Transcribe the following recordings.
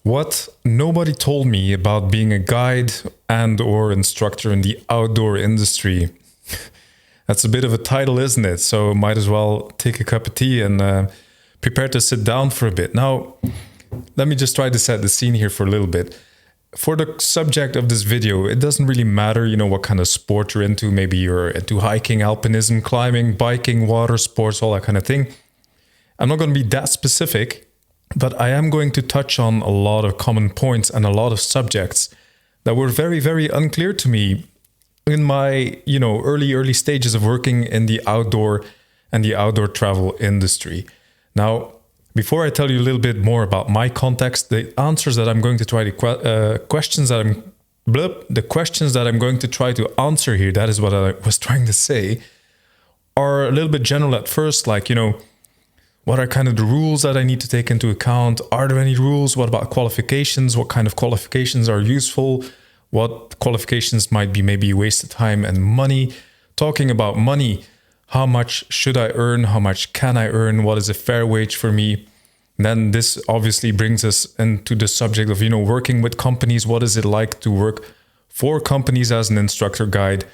What nobody told me about being a guide and or instructor in the outdoor industry. That's a bit of a title, isn't it? So might as well take a cup of tea and prepare to sit down for a bit. Now, let me just try to set the scene here for a little bit. For the subject of this video, it doesn't really matter, what kind of sport you're into. Maybe you're into hiking, alpinism, climbing, biking, water sports, all that kind of thing. I'm not going to be that specific, but I am going to touch on a lot of common points and a lot of subjects that were very, very unclear to me in my, early stages of working in the outdoor and the outdoor travel industry. Now, before I tell you a little bit more about my context, the answers that I'm going to try to the questions that I'm going to try to answer here, that is what I was trying to say, are a little bit general at first, like, what are kind of the rules that I need to take into account? Are there any rules? What about qualifications? What kind of qualifications are useful? What qualifications might be maybe a waste of time and money? Talking about money, how much should I earn? How much can I earn? What is a fair wage for me? And then this obviously brings us into the subject of, working with companies. What is it like to work for companies as an instructor guide?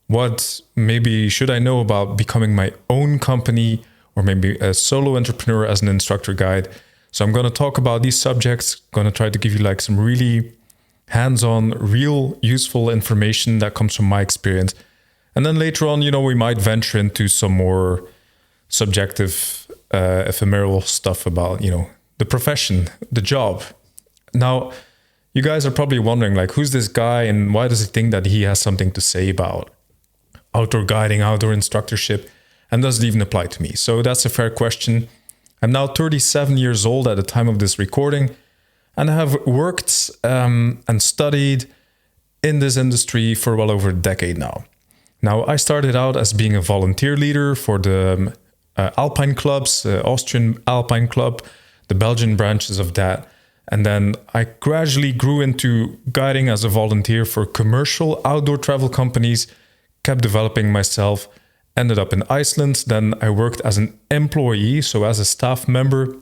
What maybe should I know about becoming my own company or maybe a solo entrepreneur as an instructor guide? So I'm going to talk about these subjects, going to try to give you some really hands-on, real useful information that comes from my experience. And then later on, we might venture into some more subjective, ephemeral stuff about, the profession, the job. Now, you guys are probably wondering, who's this guy and why does he think that he has something to say about outdoor guiding, outdoor instructorship, and does it even apply to me? So that's a fair question. I'm now 37 years old at the time of this recording, and I have worked and studied in this industry for well over a decade now. Now, I started out as being a volunteer leader for the Alpine clubs, Austrian Alpine Club, the Belgian branches of that. And then I gradually grew into guiding as a volunteer for commercial outdoor travel companies, kept developing myself, ended up in Iceland. Then I worked as an employee, so as a staff member,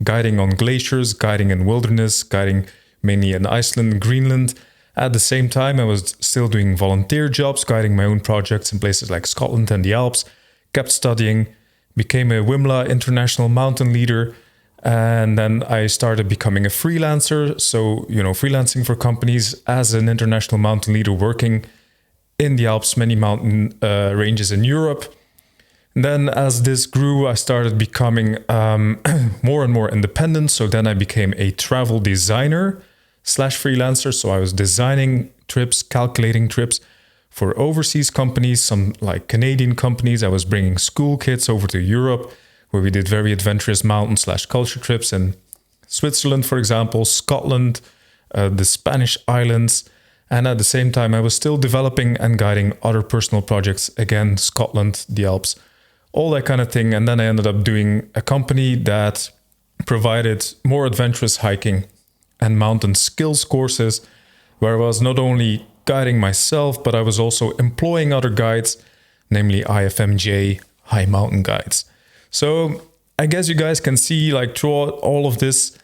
guiding on glaciers, guiding in wilderness, guiding mainly in Iceland, Greenland. At the same time, I was still doing volunteer jobs, guiding my own projects in places like Scotland and the Alps, kept studying, became a WIMLA international mountain leader, and then I started becoming a freelancer. So, freelancing for companies as an international mountain leader, working in the Alps, many mountain ranges in Europe. And then as this grew, I started becoming more and more independent. So then I became a travel designer / freelancer. So I was designing trips, calculating trips for overseas companies, some like Canadian companies. I was bringing school kids over to Europe, where we did very adventurous mountain / culture trips in Switzerland, for example, Scotland, the Spanish islands. And at the same time, I was still developing and guiding other personal projects, again, Scotland, the Alps, all that kind of thing. And then I ended up doing a company that provided more adventurous hiking and mountain skills courses, where I was not only guiding myself, but I was also employing other guides, namely IFMJ, high mountain guides. So I guess you guys can see, throughout all of this,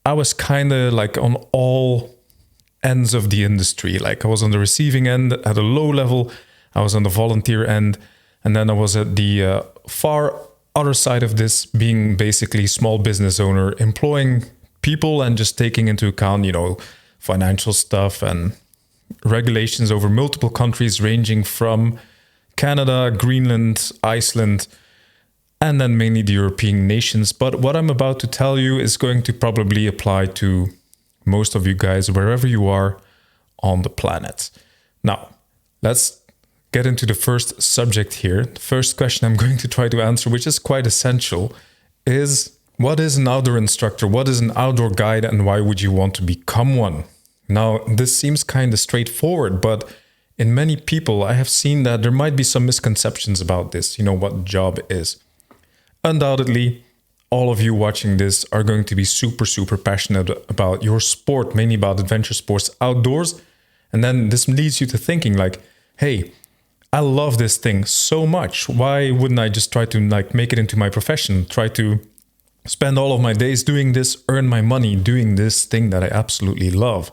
I was kind of on all ends of the industry. I was on the receiving end at a low level, I was on the volunteer end, and then I was at the far other side of this, being basically small business owner, employing people and just taking into account, financial stuff and regulations over multiple countries, ranging from Canada, Greenland, Iceland, and then mainly the European nations. But what I'm about to tell you is going to probably apply to most of you guys, wherever you are on the planet. Now, let's get into the first subject here. The first question I'm going to try to answer, which is quite essential, is what is an outdoor instructor? What is an outdoor guide, and why would you want to become one? Now, this seems kind of straightforward, but in many people, I have seen that there might be some misconceptions about this, what job is. Undoubtedly, all of you watching this are going to be super, super passionate about your sport, mainly about adventure sports outdoors. And then this leads you to thinking hey, I love this thing so much. Why wouldn't I just try to make it into my profession? Try to spend all of my days doing this, earn my money doing this thing that I absolutely love.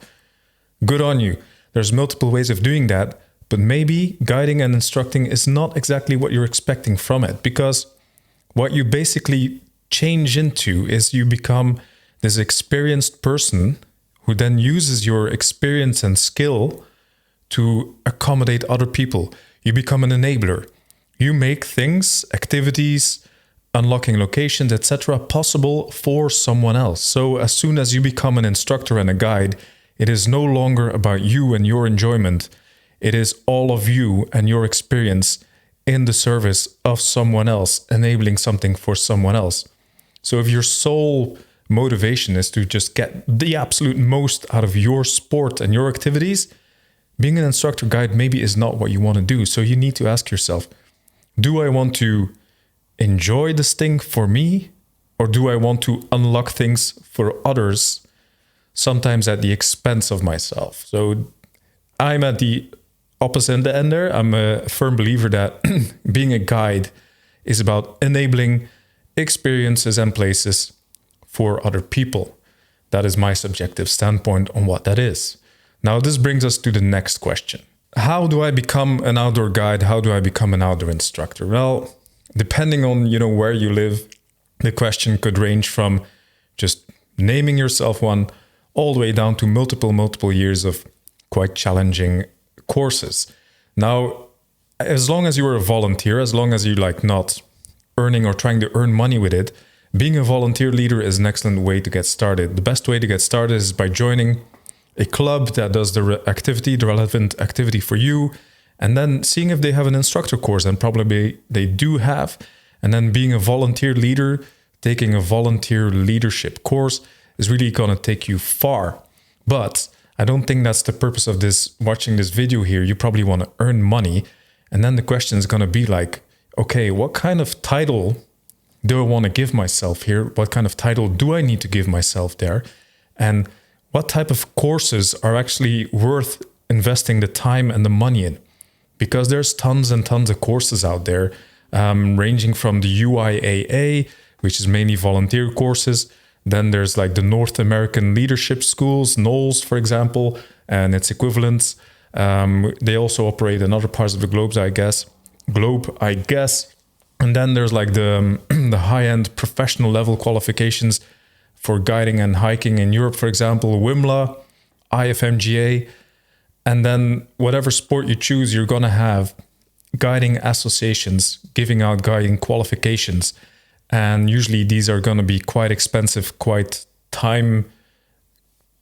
Good on you. There's multiple ways of doing that, but maybe guiding and instructing is not exactly what you're expecting from it, because what you basically change into is you become this experienced person who then uses your experience and skill to accommodate other people. You become an enabler. You make things, activities, unlocking locations, etc., possible for someone else. So as soon as you become an instructor and a guide, it is no longer about you and your enjoyment. It is all of you and your experience in the service of someone else, enabling something for someone else. So if your sole motivation is to just get the absolute most out of your sport and your activities, being an instructor guide maybe is not what you want to do. So you need to ask yourself, do I want to enjoy this thing for me, or do I want to unlock things for others, sometimes at the expense of myself? So I'm at the opposite end there. I'm a firm believer that being a guide is about enabling experiences and places for other people. That is my subjective standpoint on what that is. Now, this brings us to the next question. How do I become an outdoor guide? How do I become an outdoor instructor? Well, depending on, where you live, the question could range from just naming yourself one all the way down to multiple years of quite challenging courses. Now, as long as you're a volunteer, as long as you not earning or trying to earn money with it, being a volunteer leader is an excellent way to get started. The best way to get started is by joining a club that does the relevant activity for you, and then seeing if they have an instructor course, and probably they do have, and then being a volunteer leader, taking a volunteer leadership course is really going to take you far. But I don't think that's the purpose of watching this video here. You probably want to earn money, and then the question is going to be like, okay, what kind of title do I want to give myself here? What kind of title do I need to give myself there? And what type of courses are actually worth investing the time and the money in? Because there's tons and tons of courses out there, ranging from the UIAA, which is mainly volunteer courses. Then there's the North American Leadership Schools, NOLS, for example, and its equivalents. They also operate in other parts of the globe, I guess. And then there's the high-end professional level qualifications for guiding and hiking in Europe, for example, WIMLA, IFMGA. And then whatever sport you choose, you're going to have guiding associations giving out guiding qualifications. And usually these are going to be quite expensive, quite time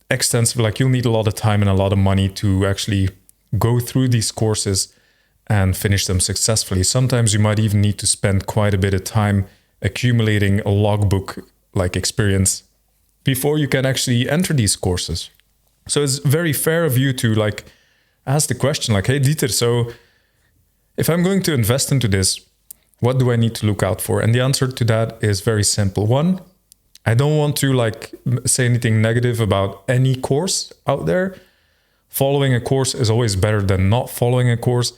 extensive. You'll need a lot of time and a lot of money to actually go through these courses and finish them successfully. Sometimes you might even need to spend quite a bit of time accumulating a logbook experience before you can actually enter these courses. So it's very fair of you to ask the question hey Dieter, so if I'm going to invest into this, what do I need to look out for? And the answer to that is very simple. One, I don't want to say anything negative about any course out there. Following a course is always better than not following a course.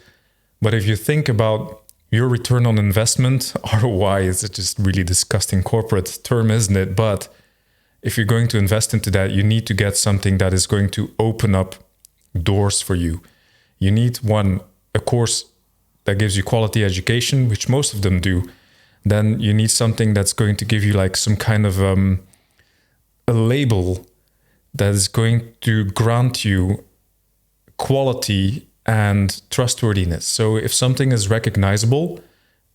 But if you think about your return on investment, ROI is just really disgusting corporate term, isn't it? But if you're going to invest into that, you need to get something that is going to open up doors for you. You need a course that gives you quality education, which most of them do. Then you need something that's going to give you some kind of a label that is going to grant you quality and trustworthiness. So if something is recognizable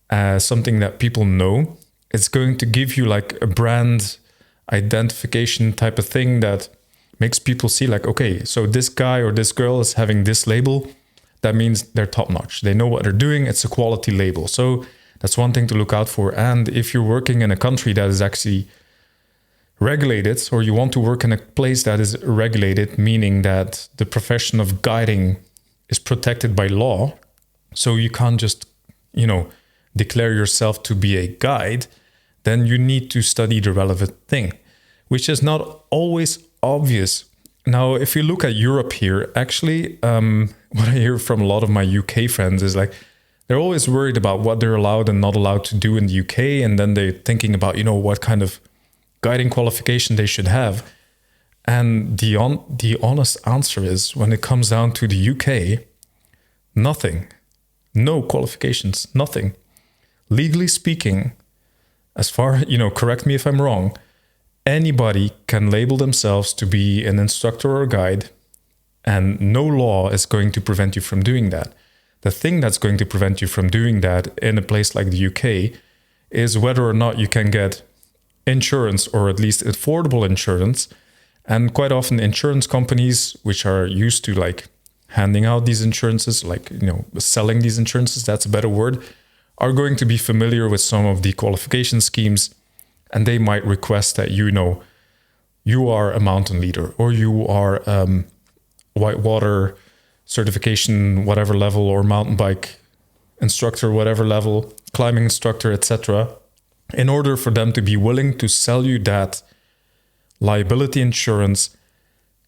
as something that people know, it's going to give you a brand identification type of thing that makes people see okay, so this guy or this girl is having this label. That means they're top notch. They know what they're doing. It's a quality label. So that's one thing to look out for. And if you're working in a country that is actually regulated, or you want to work in a place that is regulated, meaning that the profession of guiding is protected by law, so you can't just, declare yourself to be a guide, then you need to study the relevant thing, which is not always obvious. Now, if you look at Europe here, actually, what I hear from a lot of my UK friends is they're always worried about what they're allowed and not allowed to do in the UK. And then they're thinking about, what kind of guiding qualification they should have. And the honest answer is, when it comes down to the UK, nothing. No qualifications, nothing. Legally speaking, as far, correct me if I'm wrong, anybody can label themselves to be an instructor or guide, and no law is going to prevent you from doing that. The thing that's going to prevent you from doing that in a place like the UK is whether or not you can get insurance, or at least affordable insurance. And quite often insurance companies, which are used to like handing out these insurances, like, selling these insurances, that's a better word, are going to be familiar with some of the qualification schemes. And they might request that, you are a mountain leader, or you are whitewater certification, whatever level, or mountain bike instructor, whatever level, climbing instructor, etc., in order for them to be willing to sell you that liability insurance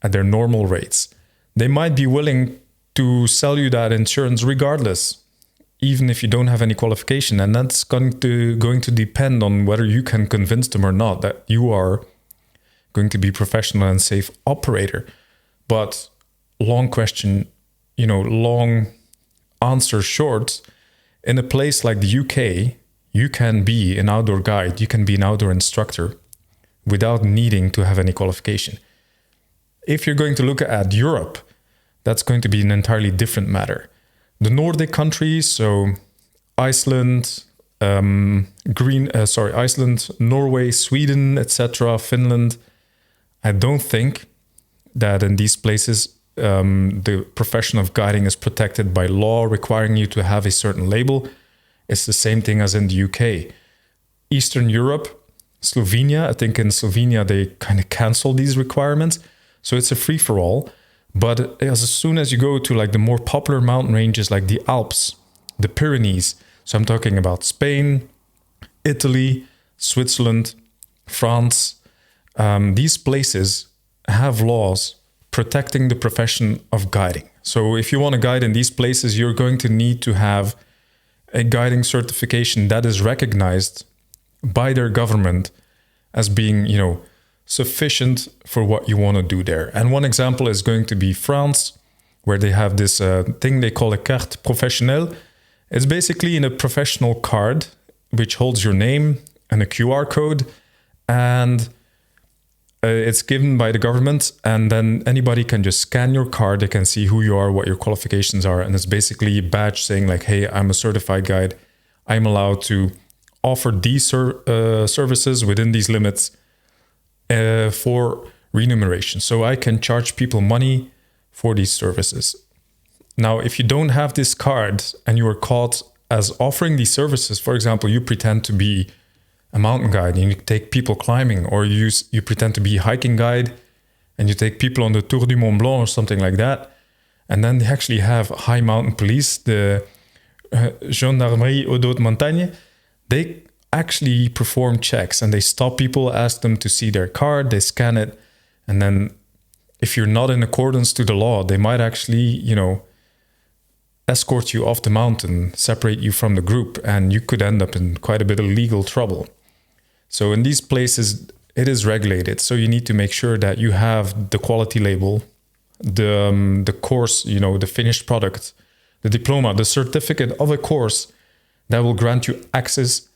at their normal rates. They might be willing to sell you that insurance regardless, even if you don't have any qualification. And that's going to depend on whether you can convince them or not that you are going to be professional and safe operator. But long question, long answer short, in a place like the UK, you can be an outdoor guide, you can be an outdoor instructor without needing to have any qualification. If you're going to look at Europe, that's going to be an entirely different matter. The Nordic countries, so Iceland, Iceland, Norway, Sweden, etc., Finland, I don't think that in these places the profession of guiding is protected by law requiring you to have a certain label. It's the same thing as in the UK. Eastern Europe, Slovenia, I think in Slovenia they kind of cancel these requirements. So it's a free-for-all. But as soon as you go to like the more popular mountain ranges like the Alps, the Pyrenees, so I'm talking about Spain, Italy, Switzerland, France, these places have laws protecting the profession of guiding. So if you want to guide in these places, you're going to need to have a guiding certification that is recognized by their government as being, sufficient for what you want to do there. And one example is going to be France, where they have this thing they call a carte professionnelle. It's basically in a professional card, which holds your name and a QR code, and it's given by the government, and then anybody can just scan your card. They can see who you are, what your qualifications are, and it's basically a badge saying like, hey, I'm a certified guide. I'm allowed to offer these services within these limits for remuneration. So I can charge people money for these services. Now, if you don't have this card and you are caught as offering these services, for example, you pretend to be a mountain guide and you take people climbing, or you pretend to be a hiking guide and you take people on the Tour du Mont Blanc or something like that, and then they actually have high mountain police, the Gendarmerie Haute Montagne, they actually perform checks and they stop people, ask them to see their card, they scan it, and then if you're not in accordance to the law, they might actually, escort you off the mountain, separate you from the group, and you could end up in quite a bit of legal trouble. So in these places, it is regulated. So you need to make sure that you have the quality label, the course, the finished product, the diploma, the certificate of a course that will grant you access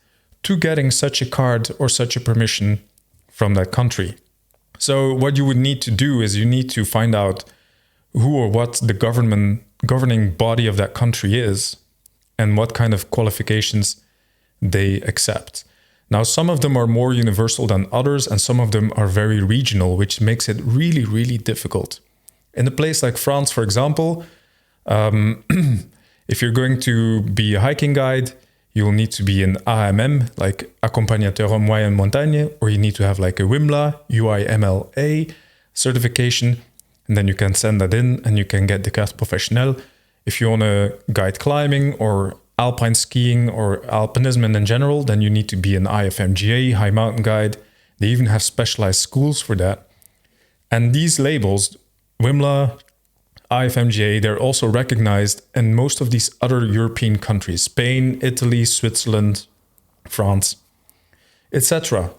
to getting such a card or such a permission from that country. So what you would need to do is you need to find out who or what the governing body of that country is and what kind of qualifications they accept. Now, some of them are more universal than others, and some of them are very regional, which makes it really, really difficult. In a place like France, for example, if you're going to be a hiking guide, you will need to be an AMM, like accompagnateur en moyenne montagne, or you need to have like a WIMLA, UIMLA certification, and then you can send that in and you can get the carte professionnelle. If you want to guide climbing or alpine skiing or alpinism in general, then you need to be an IFMGA, high mountain guide. They even have specialized schools for that. And these labels, WIMLA, IFMGA, they're also recognized in most of these other European countries, Spain, Italy, Switzerland, France, etc.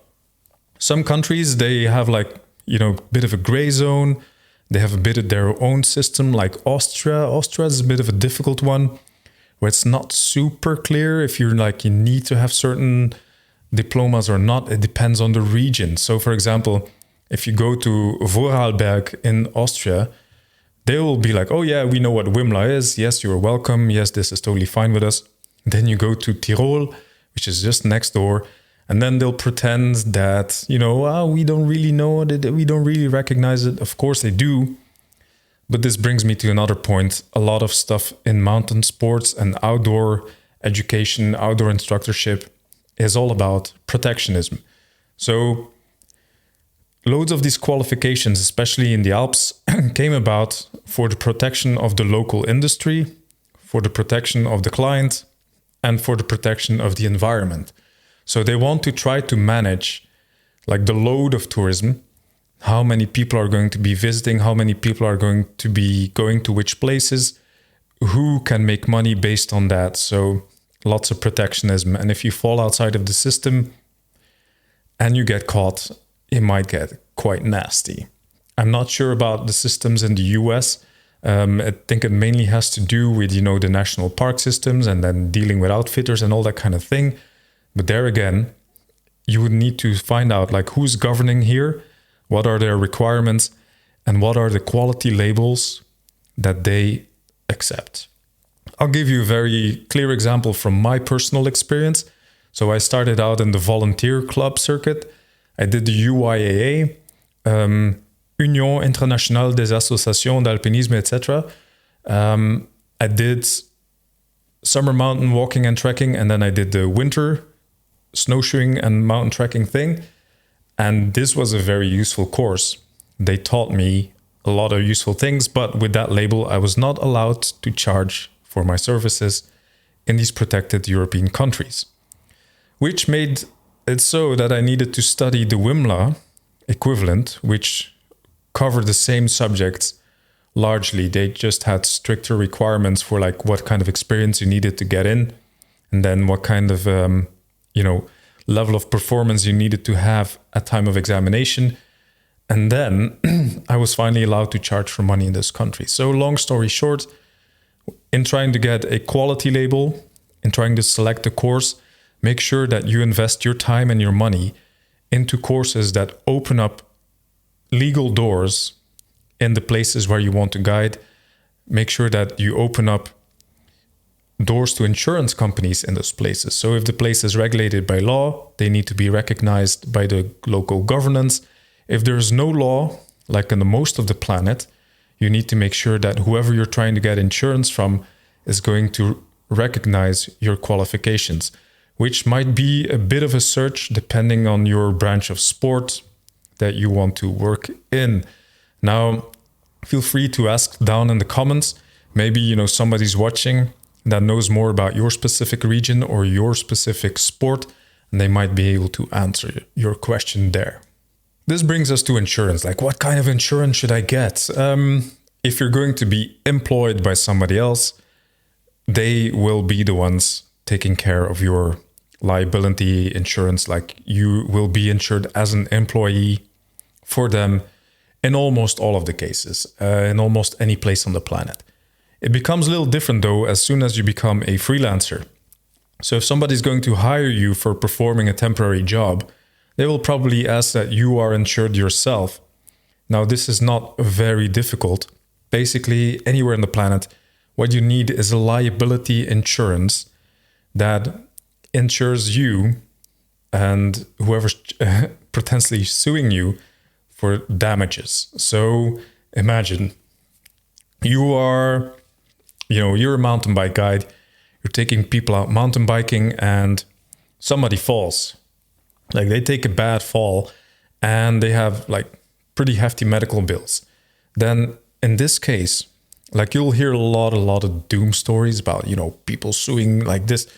Some countries, they have like, a bit of a gray zone. They have a bit of their own system, like Austria. Austria is a bit of a difficult one, where it's not super clear if you're like, you need to have certain diplomas or not. It depends on the region. So for example, if you go to Vorarlberg in Austria, they will be like, oh yeah, we know what WIMLA is. Yes, you're welcome. Yes, this is totally fine with us. Then you go to Tyrol, which is just next door. And then they'll pretend that, we don't really know it. We don't really recognize it. Of course they do. But this brings me to another point. A lot of stuff in mountain sports and outdoor education, outdoor instructorship is all about protectionism. So loads of these qualifications, especially in the Alps, came about for the protection of the local industry, for the protection of the client, and for the protection of the environment. So they want to try to manage like the load of tourism, how many people are going to be visiting, how many people are going to be going to which places, who can make money based on that. So lots of protectionism. And if you fall outside of the system and you get caught, it might get quite nasty. I'm not sure about the systems in the US. I think it mainly has to do with, the national park systems and then dealing with outfitters and all that kind of thing. But there again, you would need to find out like who's governing here, what are their requirements, and what are the quality labels that they accept. I'll give you a very clear example from my personal experience. So I started out in the volunteer club circuit. I did the UIAA, Union Internationale des Associations d'Alpinisme, etc. I did summer mountain walking and trekking, and then I did the winter snowshoeing and mountain trekking thing. And this was a very useful course. They taught me a lot of useful things, but with that label, I was not allowed to charge for my services in these protected European countries, which made it so that I needed to study the WIMLA equivalent, which covered the same subjects largely. They just had stricter requirements for like what kind of experience you needed to get in, and then what kind of level of performance you needed to have at time of examination. And then I was finally allowed to charge for money in this country. So long story short, in trying to get a quality label, in trying to select a course, make sure that you invest your time and your money into courses that open up legal doors in the places where you want to guide. Make sure that you open up doors to insurance companies in those places. So if the place is regulated by law, they need to be recognized by the local governance. If there's no law, like in the most of the planet, you need to make sure that whoever you're trying to get insurance from is going to recognize your qualifications, which might be a bit of a search depending on your branch of sport that you want to work in. Now, feel free to ask down in the comments. Maybe, somebody's watching that knows more about your specific region or your specific sport, and they might be able to answer your question there. This brings us to insurance. Like, what kind of insurance should I get? If you're going to be employed by somebody else, they will be the ones taking care of your liability insurance. Like, you will be insured as an employee for them in almost all of the cases, in almost any place on the planet. It becomes a little different though as soon as you become a freelancer. So if somebody's going to hire you for performing a temporary job, they will probably ask that you are insured yourself. Now, this is not very difficult. Basically, anywhere on the planet, what you need is a liability insurance that insures you and whoever's potentially suing you for damages. So imagine you're a mountain bike guide, you're taking people out mountain biking and somebody falls. Like, they take a bad fall and they have like pretty hefty medical bills. Then in this case, like, you'll hear a lot of doom stories about, people suing like this.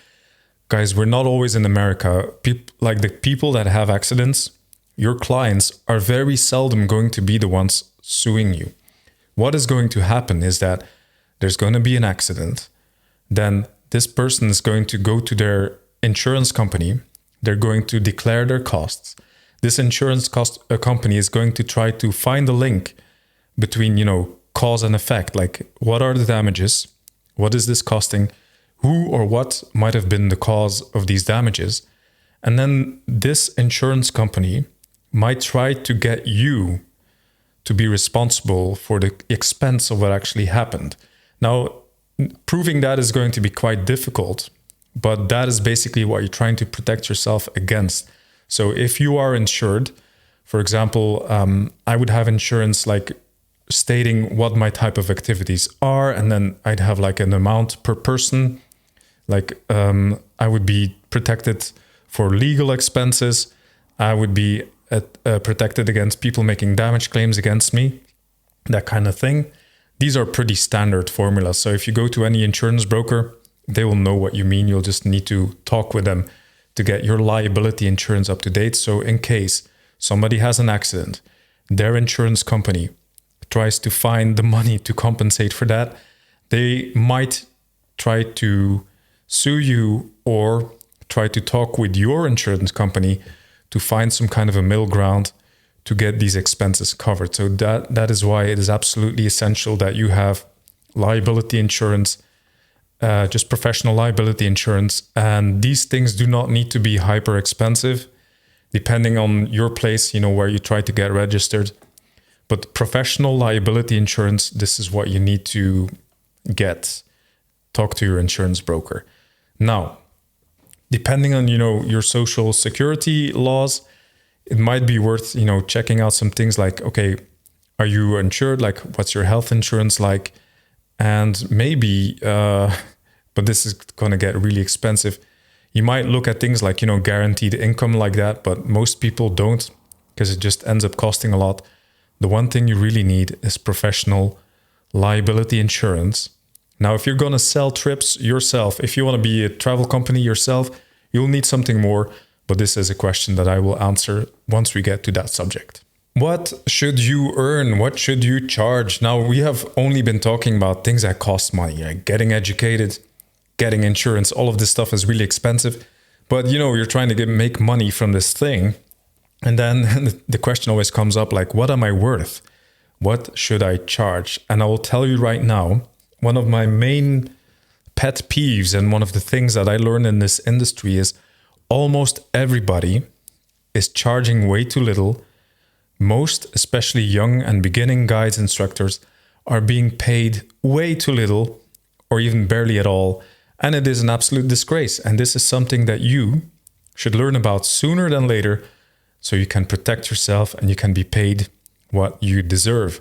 Guys, we're not always in America. Like, the people that have accidents, your clients, are very seldom going to be the ones suing you. What is going to happen is that there's going to be an accident. Then this person is going to go to their insurance company. They're going to declare their costs. this insurance company is going to try to find a link between, cause and effect. Like, what are the damages? What is this costing? Who or what might have been the cause of these damages? And then this insurance company might try to get you to be responsible for the expense of what actually happened. Now, proving that is going to be quite difficult, but that is basically what you're trying to protect yourself against. So if you are insured, for example, I would have insurance like stating what my type of activities are, and then I'd have like an amount per person. Like I would be protected for legal expenses. I would be protected against people making damage claims against me, that kind of thing. These are pretty standard formulas. So if you go to any insurance broker, they will know what you mean. You'll just need to talk with them to get your liability insurance up to date. So in case somebody has an accident, their insurance company tries to find the money to compensate for that, they might try to sue you or try to talk with your insurance company to find some kind of a middle ground to get these expenses covered. So that is why it is absolutely essential that you have liability insurance, just professional liability insurance. And these things do not need to be hyper expensive, depending on your place, where you try to get registered. But professional liability insurance, this is what you need to get. Talk to your insurance broker. Now, depending on, your social security laws, it might be worth, checking out some things like, okay, are you insured? Like, what's your health insurance like? And maybe, but this is going to get really expensive. You might look at things like, guaranteed income like that, but most people don't, because it just ends up costing a lot. The one thing you really need is professional liability insurance. Now, if you're going to sell trips yourself, if you want to be a travel company yourself, you'll need something more. But this is a question that I will answer once we get to that subject. What should you earn? What should you charge? Now, we have only been talking about things that cost money, like getting educated, getting insurance. All of this stuff is really expensive. But, you're trying to make money from this thing. And then the question always comes up like, what am I worth? What should I charge? And I will tell you right now, one of my main pet peeves and one of the things that I learned in this industry is almost everybody is charging way too little. Most, especially young and beginning guides instructors, are being paid way too little or even barely at all. And it is an absolute disgrace. And this is something that you should learn about sooner than later, so you can protect yourself and you can be paid what you deserve.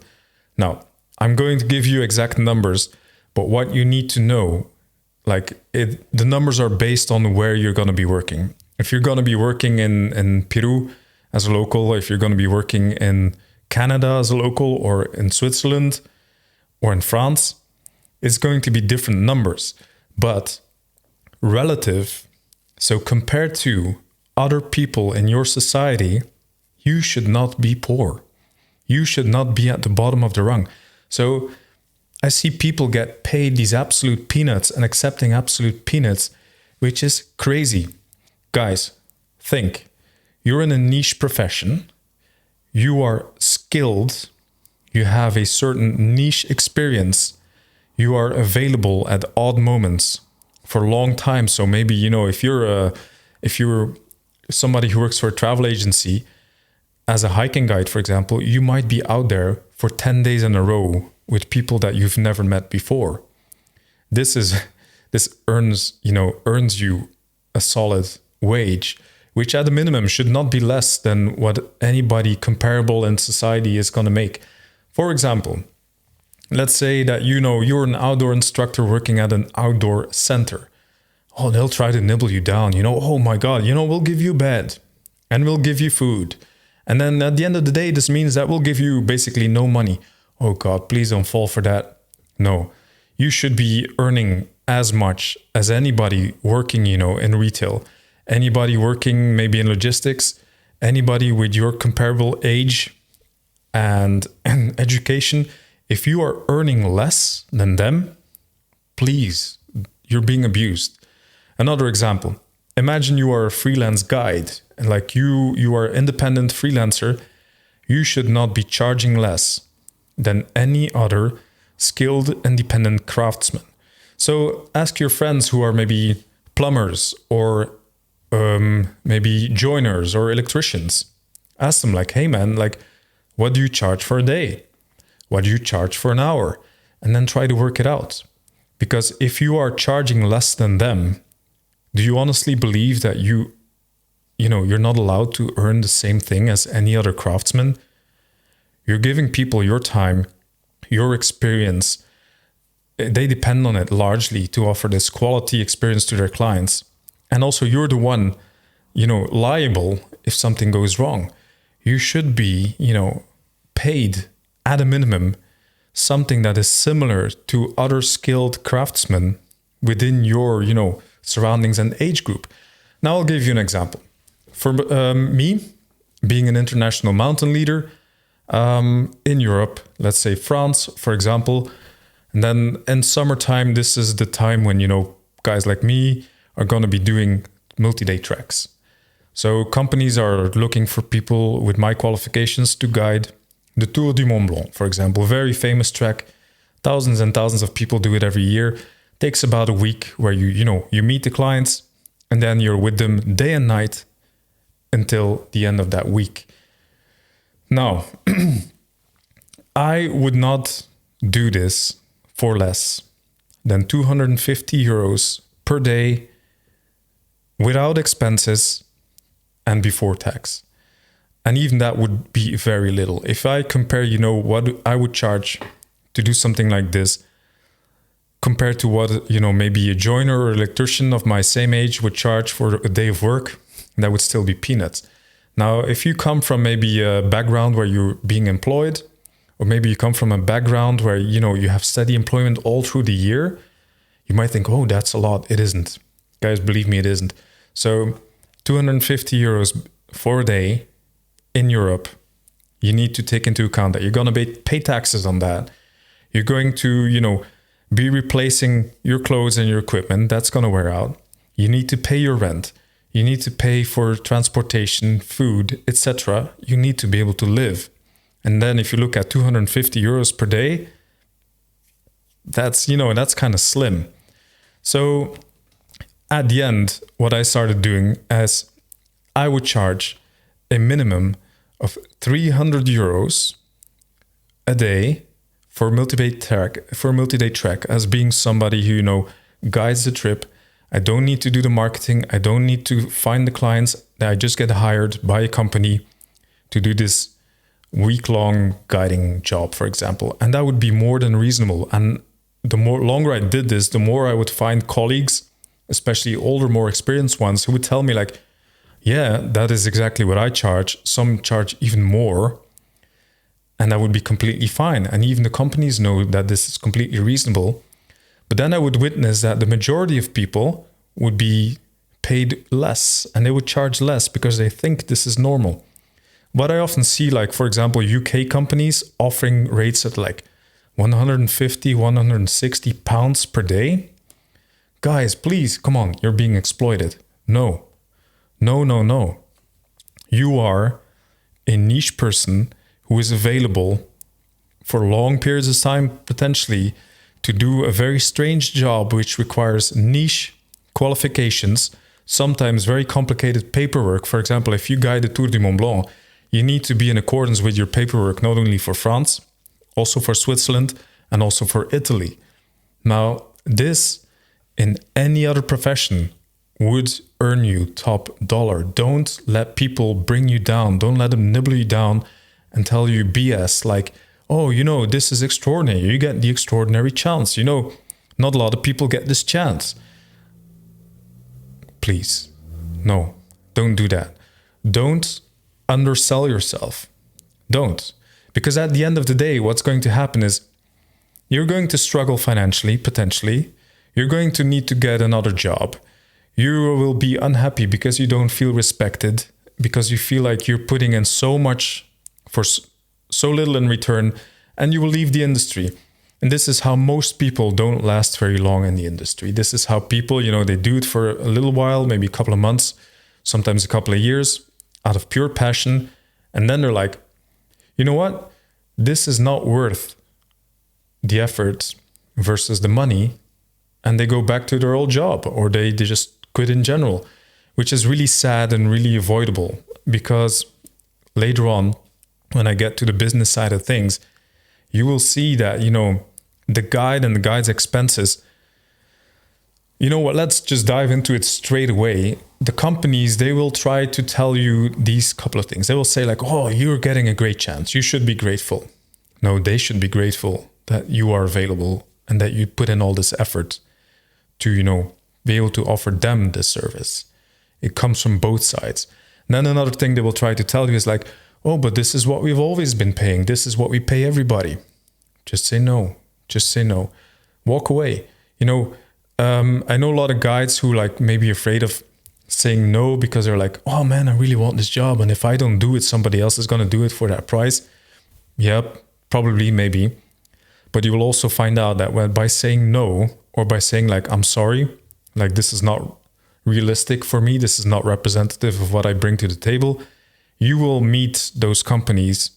Now, I'm going to give you exact numbers, but what you need to know, the numbers are based on where you're going to be working. If you're going to be working in Peru as a local, if you're going to be working in Canada as a local, or in Switzerland or in France, it's going to be different numbers. But relative, so compared to other people in your society, you should not be poor. You should not be at the bottom of the rung. So I see people get paid these absolute peanuts and accepting absolute peanuts, which is crazy. Guys, think. You're in a niche profession. You are skilled. You have a certain niche experience. You are available at odd moments for a long time. So maybe, if you're somebody who works for a travel agency, as a hiking guide, for example, you might be out there for 10 days in a row with people that you've never met before. This earns you a solid wage, which at a minimum should not be less than what anybody comparable in society is going to make. For example, let's say that you're an outdoor instructor working at an outdoor center. Oh, they'll try to nibble you down. Oh my God, we'll give you a bed and we'll give you food. And then at the end of the day, this means that we'll give you basically no money. Oh God, please don't fall for that. No, you should be earning as much as anybody working, in retail, anybody working maybe in logistics, anybody with your comparable age and education. If you are earning less than them, please, you're being abused. Another example, imagine you are a freelance guide, and like you are independent freelancer. You should not be charging less than any other skilled independent craftsman. So ask your friends who are maybe plumbers or maybe joiners or electricians. Ask them like, hey man, like, what do you charge for a day? What do you charge for an hour? And then try to work it out. Because if you are charging less than them, do you honestly believe that you're not allowed to earn the same thing as any other craftsman? You're giving people your time, your experience. They depend on it largely to offer this quality experience to their clients. And also you're the one, liable if something goes wrong. You should be, paid at a minimum something that is similar to other skilled craftsmen within your, surroundings and age group. Now I'll give you an example. For me, being an international mountain leader in Europe, let's say France, for example, and then in summertime, this is the time when, guys like me are going to be doing multi-day treks. So companies are looking for people with my qualifications to guide the Tour du Mont Blanc, for example, very famous trek. Thousands and thousands of people do it every year. Takes about a week where you meet the clients and then you're with them day and night until the end of that week. Now, I would not do this for less than 250 euros per day without expenses and before tax. And even that would be very little. If I compare, what I would charge to do something like this compared to what, maybe a joiner or electrician of my same age would charge for a day of work, that would still be peanuts. Now, if you come from maybe a background where you're being employed, or maybe you come from a background where, you have steady employment all through the year, you might think, oh, that's a lot. It isn't. Guys, believe me, it isn't. So 250 euros for a day in Europe, you need to take into account that you're going to pay taxes on that. You're going to, be replacing your clothes and your equipment. That's going to wear out. You need to pay your rent. You need to pay for transportation, food, etc. You need to be able to live. And then if you look at 250 euros per day, that's kind of slim. So at the end, what I started doing is I would charge a minimum of 300 euros a day for multi-day trek as being somebody who, guides the trip. I don't need to do the marketing. I don't need to find the clients. I just get hired by a company to do this week-long guiding job, for example. And that would be more than reasonable. And the longer I did this, the more I would find colleagues, especially older, more experienced ones, who would tell me like, yeah, that is exactly what I charge. Some charge even more. And that would be completely fine. And even the companies know that this is completely reasonable. But then I would witness that the majority of people would be paid less and they would charge less because they think this is normal. What I often see, like, for example, UK companies offering rates at like 150, 160 pounds per day. Guys, please, come on, you're being exploited. No. You are a niche person who is available for long periods of time, potentially, to do a very strange job which requires niche qualifications, sometimes very complicated paperwork. For example, if you guide the Tour du Mont Blanc, you need to be in accordance with your paperwork, not only for France, also for Switzerland, and also for Italy. Now, this in any other profession would earn you top dollar. Don't let people bring you down. Don't let them nibble you down and tell you BS like, oh, this is extraordinary. You get the extraordinary chance. Not a lot of people get this chance. Please, no, don't do that. Don't undersell yourself. Don't. Because at the end of the day, what's going to happen is you're going to struggle financially, potentially. You're going to need to get another job. You will be unhappy because you don't feel respected, because you feel like you're putting in so much for so little in return, and you will leave the industry. And this is how most people don't last very long in the industry. This is how people, they do it for a little while, maybe a couple of months, sometimes a couple of years, out of pure passion. And then they're like, you know what? This is not worth the effort versus the money. And they go back to their old job, or they just quit in general, which is really sad and really avoidable, because later on, when I get to the business side of things, you will see that, the guide and the guide's expenses, you know what, let's just dive into it straight away. The companies, they will try to tell you these couple of things. They will say like, oh, you're getting a great chance. You should be grateful. No, they should be grateful that you are available and that you put in all this effort to, be able to offer them this service. It comes from both sides. And then another thing they will try to tell you is like, oh, but this is what we've always been paying. This is what we pay everybody. Just say no. Just say no. Walk away. I know a lot of guides who like maybe afraid of saying no because they're like, oh man, I really want this job. And if I don't do it, somebody else is going to do it for that price. Yep, probably, maybe. But you will also find out that by saying no, or by saying like, I'm sorry, like this is not realistic for me, this is not representative of what I bring to the table, you will meet those companies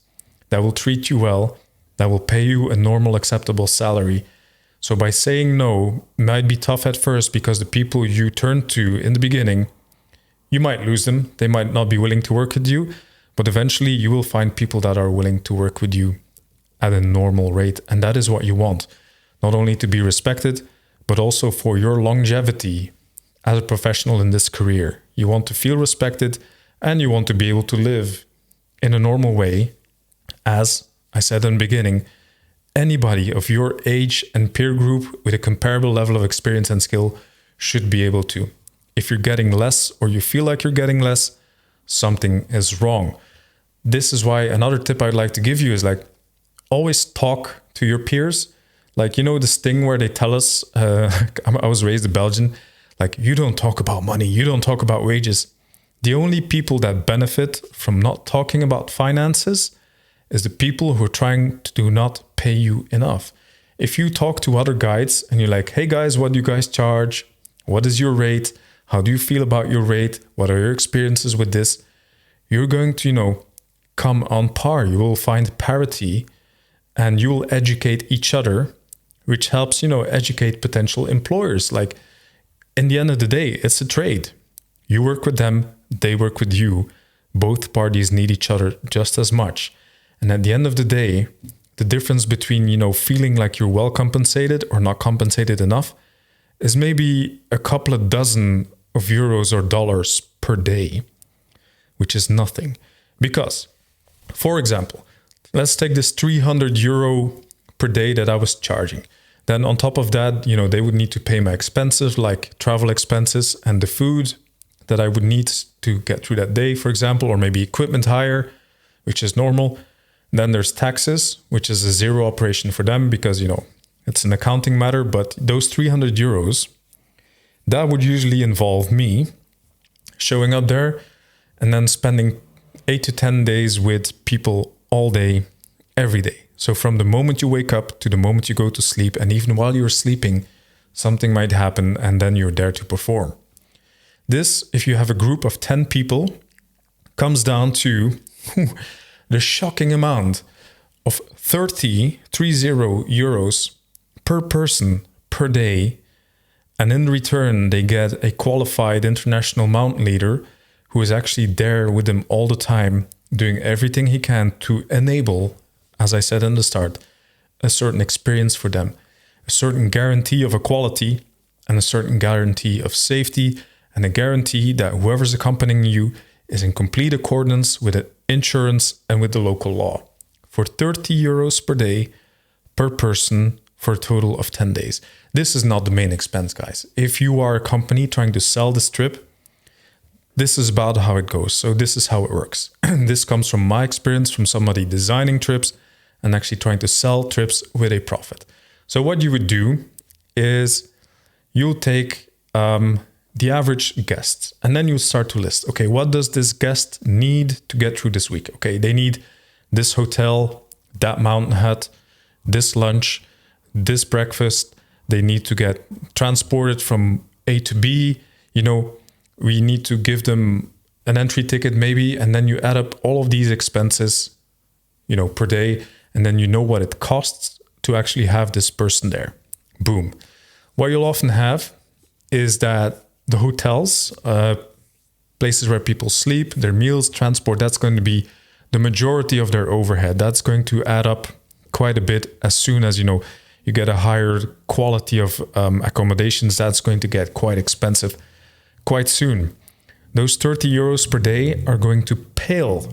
that will treat you well, that will pay you a normal, acceptable salary. So by saying no, might be tough at first because the people you turn to in the beginning, you might lose them. They might not be willing to work with you, but eventually you will find people that are willing to work with you at a normal rate. And that is what you want. Not only to be respected, but also for your longevity as a professional in this career. You want to feel respected, and you want to be able to live in a normal way. As I said in the beginning, anybody of your age and peer group with a comparable level of experience and skill should be able to. If you're getting less, or you feel like you're getting less, something is wrong. This is why another tip I'd like to give you is like, always talk to your peers. Like, this thing where they tell us, I was raised in Belgium, like, you don't talk about money, you don't talk about wages. The only people that benefit from not talking about finances is the people who are trying to do not pay you enough. If you talk to other guides and you're like, hey guys, what do you guys charge? What is your rate? How do you feel about your rate? What are your experiences with this? You're going to, come on par. You will find parity, and you will educate each other, which helps, educate potential employers. Like, in the end of the day, it's a trade. You work with them, they work with you. Both parties need each other just as much. And at the end of the day, the difference between, feeling like you're well compensated or not compensated enough is maybe a couple of dozen of euros or dollars per day, which is nothing. Because, for example, let's take this 300 euro per day that I was charging. Then on top of that, they would need to pay my expenses, like travel expenses and the food that I would need to get through that day, for example, or maybe equipment hire, which is normal. Then there's taxes, which is a zero operation for them because, it's an accounting matter. But those 300 euros, that would usually involve me showing up there and then spending 8 to 10 days with people all day, every day. So from the moment you wake up to the moment you go to sleep, and even while you're sleeping, something might happen and then you're there to perform. This, if you have a group of 10 people, comes down to the shocking amount of 30 euros per person per day. And in return, they get a qualified international mountain leader who is actually there with them all the time, doing everything he can to enable, as I said in the start, a certain experience for them, a certain guarantee of equality, and a certain guarantee of safety, and a guarantee that whoever's accompanying you is in complete accordance with the insurance and with the local law. For 30 euros per day, per person, for a total of 10 days. This is not the main expense, guys. If you are a company trying to sell this trip, this is about how it goes. So this is how it works. This comes from my experience, from somebody designing trips and actually trying to sell trips with a profit. So what you would do is you'll take the average guest, and then you start to list, okay, what does this guest need to get through this week? Okay, they need this hotel, that mountain hut, this lunch, this breakfast. They need to get transported from A to B. We need to give them an entry ticket maybe, and then you add up all of these expenses, per day, and then you know what it costs to actually have this person there. Boom. What you'll often have is that the hotels, places where people sleep, their meals, transport, that's going to be the majority of their overhead. That's going to add up quite a bit as soon as, you get a higher quality of accommodations. That's going to get quite expensive quite soon. Those 30 euros per day are going to pale,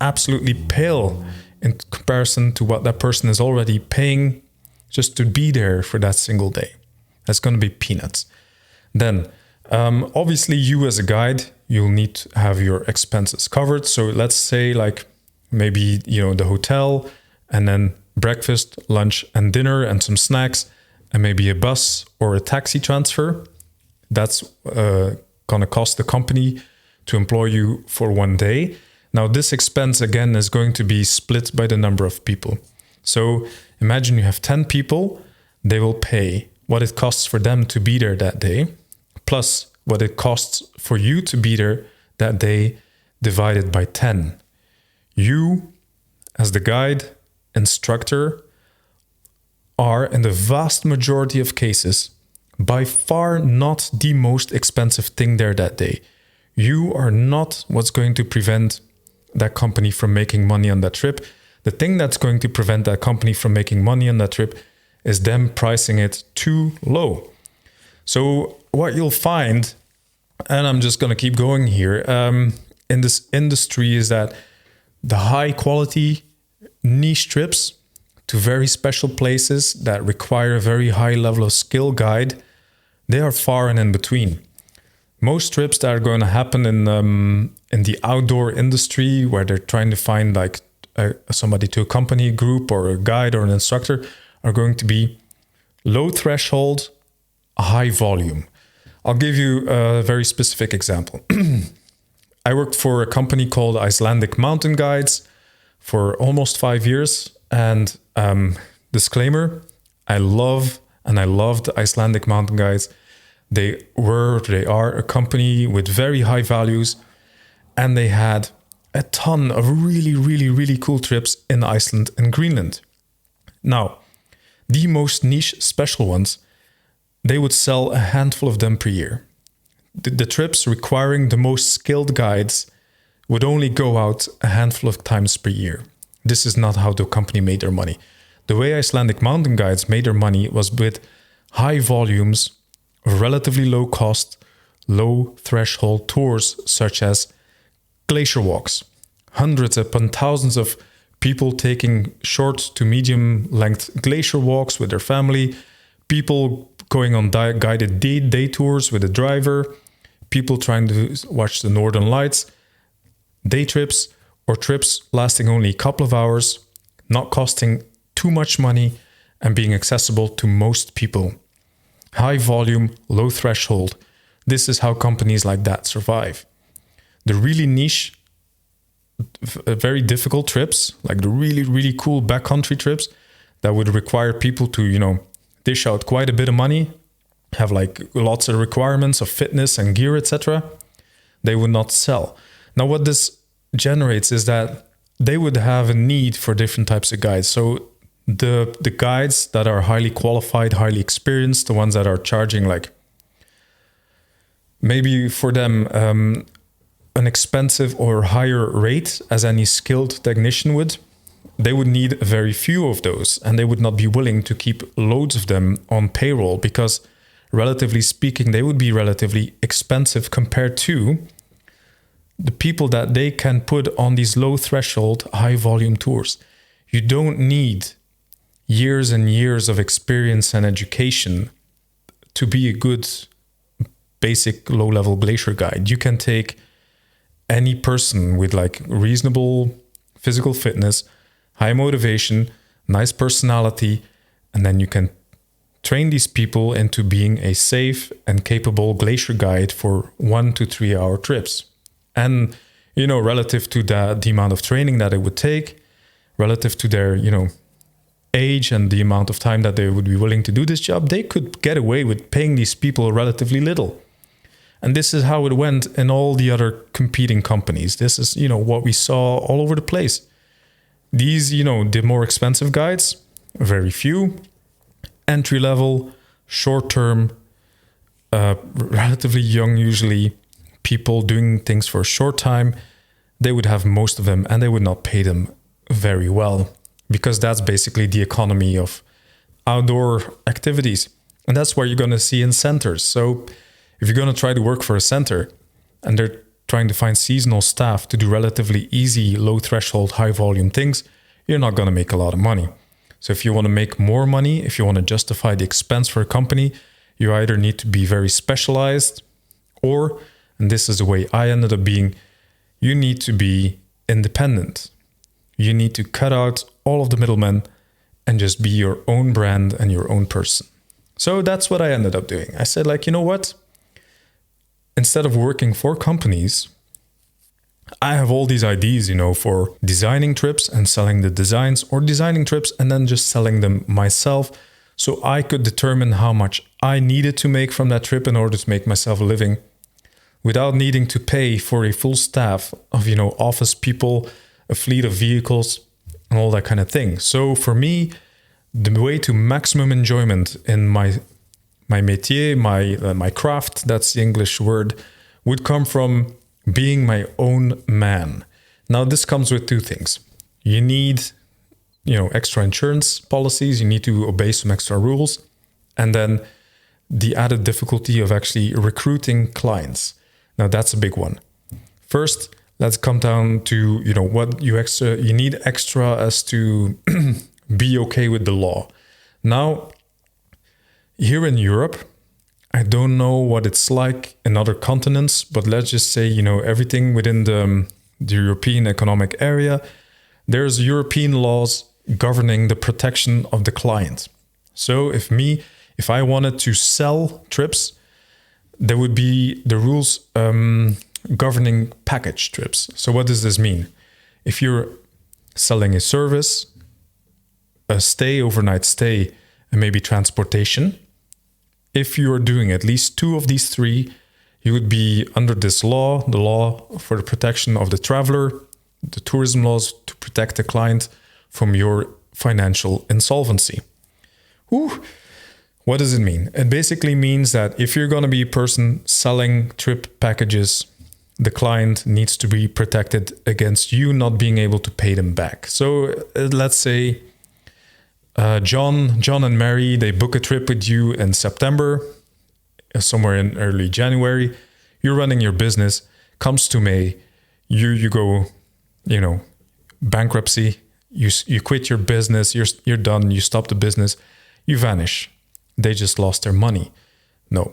absolutely pale, in comparison to what that person is already paying just to be there for that single day. That's going to be peanuts. Then, obviously, you as a guide, you'll need to have your expenses covered. So let's say maybe, the hotel, and then breakfast, lunch, and dinner, and some snacks, and maybe a bus or a taxi transfer. That's going to cost the company to employ you for one day. Now, this expense, again, is going to be split by the number of people. So imagine you have 10 people. They will pay what it costs for them to be there that day, plus what it costs for you to be there that day divided by 10. You, as the guide, instructor, are, in the vast majority of cases, by far not the most expensive thing there that day. You are not what's going to prevent that company from making money on that trip. The thing that's going to prevent that company from making money on that trip is them pricing it too low. So what you'll find, and I'm just going to keep going here, in this industry is that the high quality niche trips to very special places that require a very high level of skill guide, they are far and in between. Most trips that are going to happen in the outdoor industry, where they're trying to find somebody to accompany a group or a guide or an instructor, are going to be low threshold, high volume. I'll give you a very specific example. I worked for a company called Icelandic Mountain Guides for almost 5 years. And disclaimer, I loved Icelandic Mountain Guides. They are a company with very high values, and they had a ton of really, really, really cool trips in Iceland and Greenland. Now, the most niche special ones, they would sell a handful of them per year. The trips requiring the most skilled guides would only go out a handful of times per year. This is not how the company made their money. The way Icelandic Mountain Guides made their money was with high volumes, relatively low cost, low threshold tours such as glacier walks. Hundreds upon thousands of people taking short to medium length glacier walks with their family, people going on guided day tours with a driver, people trying to watch the Northern Lights, day trips or trips lasting only a couple of hours, not costing too much money and being accessible to most people. High volume, low threshold. This is how companies like that survive. The really niche, very difficult trips, like the really, really cool backcountry trips that would require people to, dish out quite a bit of money, have lots of requirements of fitness and gear, etc., they would not sell. Now, what this generates is that they would have a need for different types of guides. So the guides that are highly qualified, highly experienced, the ones that are charging maybe for them an expensive or higher rate as any skilled technician would, they would need very few of those, and they would not be willing to keep loads of them on payroll because, relatively speaking, they would be relatively expensive compared to the people that they can put on these low threshold, high volume tours. You don't need years and years of experience and education to be a good basic low level glacier guide. You can take any person with reasonable physical fitness, high motivation, nice personality, and then you can train these people into being a safe and capable glacier guide for 1 to 3 hour trips. And, relative to the amount of training that it would take, relative to their, age and the amount of time that they would be willing to do this job, they could get away with paying these people relatively little. And this is how it went in all the other competing companies. This is, what we saw all over the place. These, the more expensive guides, very few, entry level, short term, relatively young, usually people doing things for a short time, they would have most of them and they would not pay them very well, because that's basically the economy of outdoor activities. And that's where you're going to see in centers. So if you're going to try to work for a center and they're trying to find seasonal staff to do relatively easy, low threshold, high volume things, you're not going to make a lot of money. So if you want to make more money, if you want to justify the expense for a company, you either need to be very specialized or, and this is the way I ended up being, you need to be independent. You need to cut out all of the middlemen and just be your own brand and your own person. So that's what I ended up doing. I said, you know what? Instead of working for companies, I have all these ideas, for designing trips and selling the designs, or designing trips and then just selling them myself. So I could determine how much I needed to make from that trip in order to make myself a living without needing to pay for a full staff of, office people, a fleet of vehicles, and all that kind of thing. So for me, the way to maximum enjoyment in my métier, my craft, that's the English word, would come from being my own man. Now, this comes with two things. You need, extra insurance policies. You need to obey some extra rules. And then the added difficulty of actually recruiting clients. Now, that's a big one. First, let's come down to, what you need extra as to be okay with the law. Now, here in Europe, I don't know what it's like in other continents, but let's just say, everything within the European Economic Area, there's European laws governing the protection of the client. So if I wanted to sell trips, there would be the rules governing package trips. So what does this mean? If you're selling a service, a stay, overnight stay, and maybe transportation, if you're doing at least two of these three, you would be under this law, the law for the protection of the traveler, the tourism laws to protect the client from your financial insolvency. Whew. What does it mean? It basically means that if you're going to be a person selling trip packages, the client needs to be protected against you not being able to pay them back. So let's say John and Mary, they book a trip with you in September, somewhere in early January. You're running your business. Comes to May, you go, bankruptcy. You quit your business. You're done. You stop the business. You vanish. They just lost their money. No,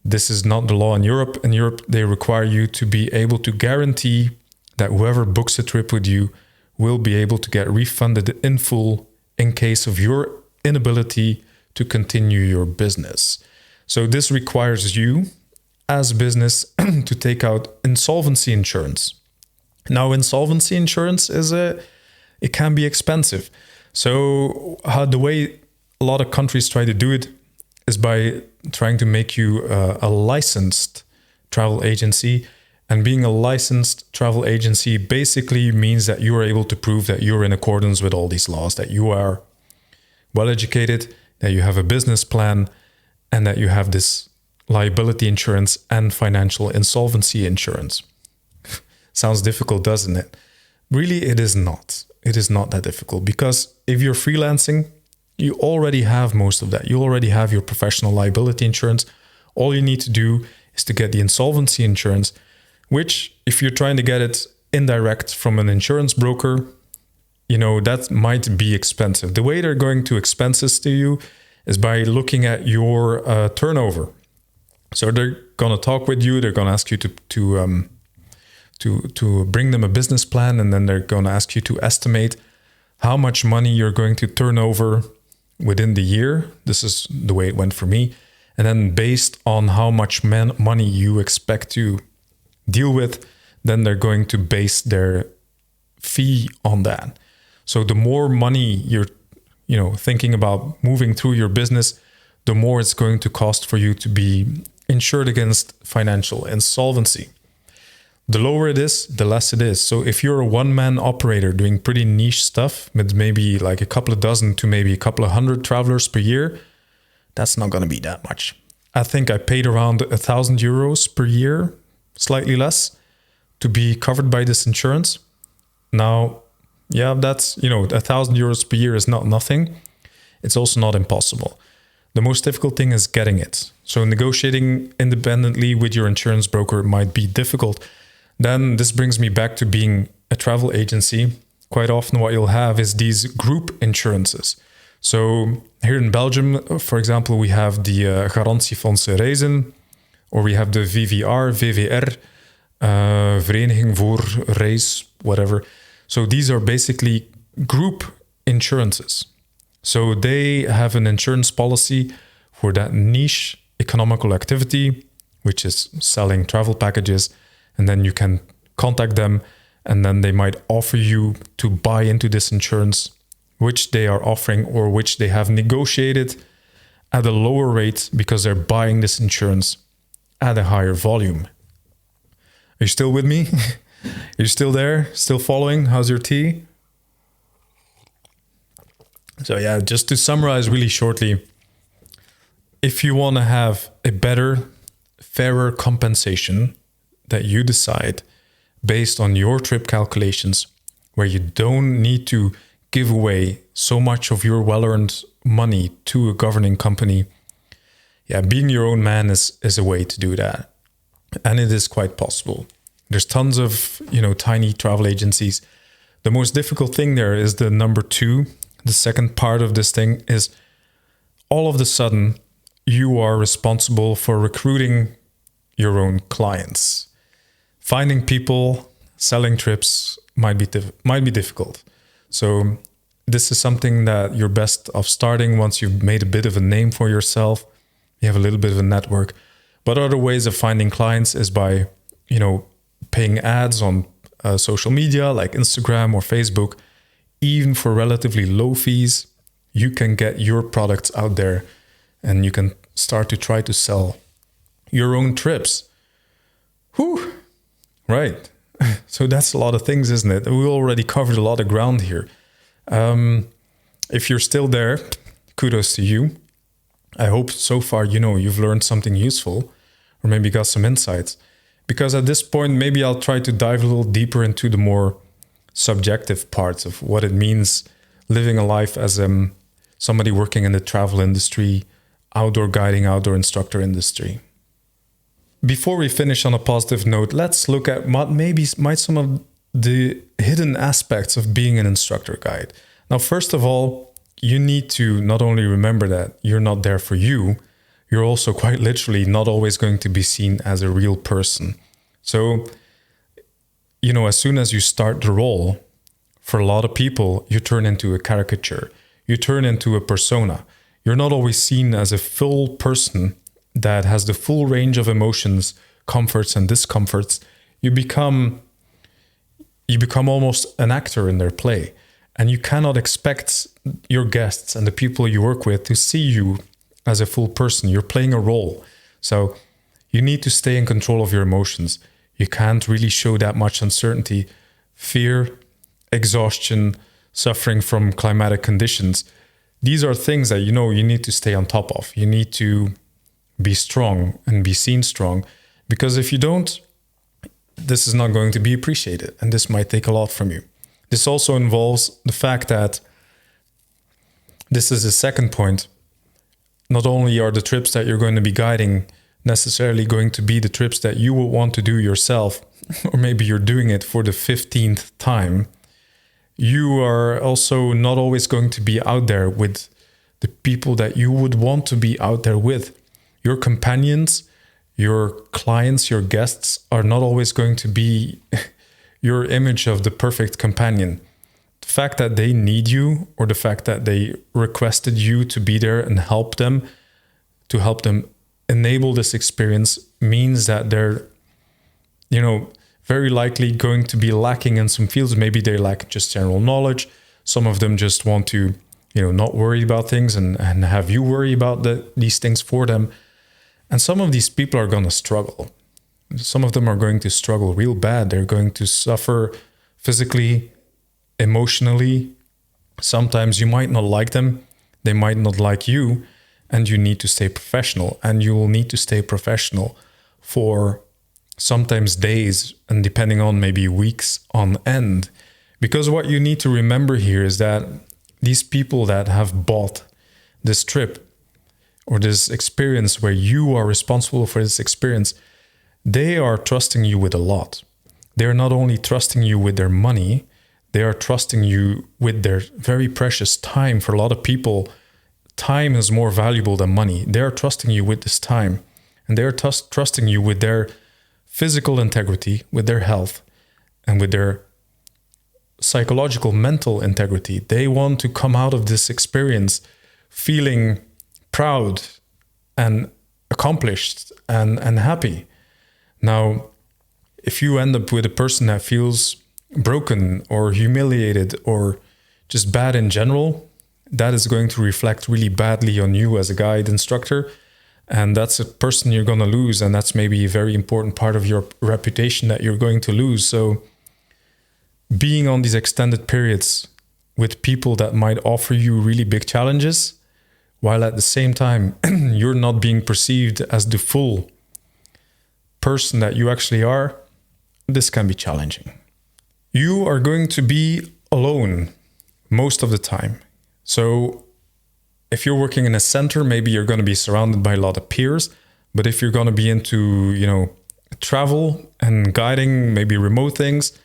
this is not the law in Europe. In Europe, they require you to be able to guarantee that whoever books a trip with you will be able to get refunded in full in case of your inability to continue your business. So this requires you as a business to take out insolvency insurance. Now, insolvency insurance it can be expensive. So the way a lot of countries try to do it is by trying to make you a licensed travel agency. And being a licensed travel agency basically means that you are able to prove that you're in accordance with all these laws, that you are well educated, that you have a business plan, and that you have this liability insurance and financial insolvency insurance. Sounds difficult, doesn't it? Really, it is not. It is not that difficult, because if you're freelancing, you already have most of that. You already have your professional liability insurance. All you need to do is to get the insolvency insurance, which, if you're trying to get it indirect from an insurance broker, that might be expensive. The way they're going to expense this to you is by looking at your turnover. So they're going to talk with you. They're going to ask you to bring them a business plan, and then they're going to ask you to estimate how much money you're going to turn over within the year. This is the way it went for me. And then based on how much money you expect to deal with, then they're going to base their fee on that. So the more money you're thinking about moving through your business, the more it's going to cost for you to be insured against financial insolvency. The lower it is, the less it is. So if you're a one-man operator doing pretty niche stuff with maybe like a couple of dozen to maybe a couple of hundred travelers per year, that's not going to be that much. I think I paid around €1,000 per year, slightly less, to be covered by this insurance. Now, yeah, that's, €1,000 per year is not nothing. It's also not impossible. The most difficult thing is getting it. So negotiating independently with your insurance broker might be difficult. Then this brings me back to being a travel agency. Quite often what you'll have is these group insurances. So here in Belgium, for example, we have the Garantiefondsen Reizen, or we have the VVR, Vereniging voor Reis, whatever. So these are basically group insurances. So they have an insurance policy for that niche economical activity, which is selling travel packages. And then you can contact them, and then they might offer you to buy into this insurance, which they are offering or which they have negotiated at a lower rate because they're buying this insurance at a higher volume. Are you still with me? Are you still there? Still following? How's your tea? So yeah, just to summarize really shortly, if you want to have a better, fairer compensation that you decide based on your trip calculations, where you don't need to give away so much of your well-earned money to a governing company, yeah, being your own man is a way to do that. And it is quite possible. There's tons of, tiny travel agencies. The most difficult thing there is the number two. The second part of this thing is all of a sudden you are responsible for recruiting your own clients. Finding people, selling trips might be difficult. So this is something that you're best off starting once you've made a bit of a name for yourself. You have a little bit of a network. But other ways of finding clients is by, paying ads on social media like Instagram or Facebook. Even for relatively low fees, you can get your products out there and you can start to try to sell your own trips. Whew. Right. So that's a lot of things, isn't it? We already covered a lot of ground here. If you're still there, kudos to you. I hope so far, you've learned something useful or maybe got some insights. Because at this point, maybe I'll try to dive a little deeper into the more subjective parts of what it means living a life as somebody working in the travel industry, outdoor guiding, outdoor instructor industry. Before we finish on a positive note, let's look at what maybe might some of the hidden aspects of being an instructor guide. Now, first of all, you need to not only remember that you're not there for you, you're also quite literally not always going to be seen as a real person. So, as soon as you start the role, for a lot of people, you turn into a caricature. You turn into a persona. You're not always seen as a full person that has the full range of emotions, comforts and discomforts. You become almost an actor in their play. And you cannot expect your guests and the people you work with to see you as a full person. You're playing a role. So you need to stay in control of your emotions. You can't really show that much uncertainty, fear, exhaustion, suffering from climatic conditions. These are things that you need to stay on top of. You need to be strong and be seen strong, because if you don't, this is not going to be appreciated, and this might take a lot from you. This also involves the fact that this is the second point. Not only are the trips that you're going to be guiding necessarily going to be the trips that you will want to do yourself, or maybe you're doing it for the 15th time, you are also not always going to be out there with the people that you would want to be out there with. Your companions, your clients, your guests are not always going to be your image of the perfect companion. The fact that they need you, or the fact that they requested you to be there and help them enable this experience, means that they're, very likely going to be lacking in some fields. Maybe they lack just general knowledge. Some of them just want to, not worry about things and have you worry about these things for them. And some of these people are going to struggle. Some of them are going to struggle real bad. They're going to suffer physically, emotionally. Sometimes you might not like them. They might not like you. And you need to stay professional. And you will need to stay professional for sometimes days and depending on maybe weeks on end. Because what you need to remember here is that these people that have bought this trip or this experience where you are responsible for this experience, they are trusting you with a lot. They are not only trusting you with their money, they are trusting you with their very precious time. For a lot of people, time is more valuable than money. They are trusting you with this time. And they are trusting you with their physical integrity, with their health, and with their psychological, mental integrity. They want to come out of this experience feeling proud and accomplished and happy. Now, if you end up with a person that feels broken or humiliated or just bad in general, that is going to reflect really badly on you as a guide instructor. And that's a person you're going to lose. And that's maybe a very important part of your reputation that you're going to lose. So being on these extended periods with people that might offer you really big challenges, while at the same time you're not being perceived as the full person that you actually are, this can be challenging. You are going to be alone most of the time. So if you're working in a center, maybe you're going to be surrounded by a lot of peers. But if you're going to be into, travel and guiding, maybe remote things,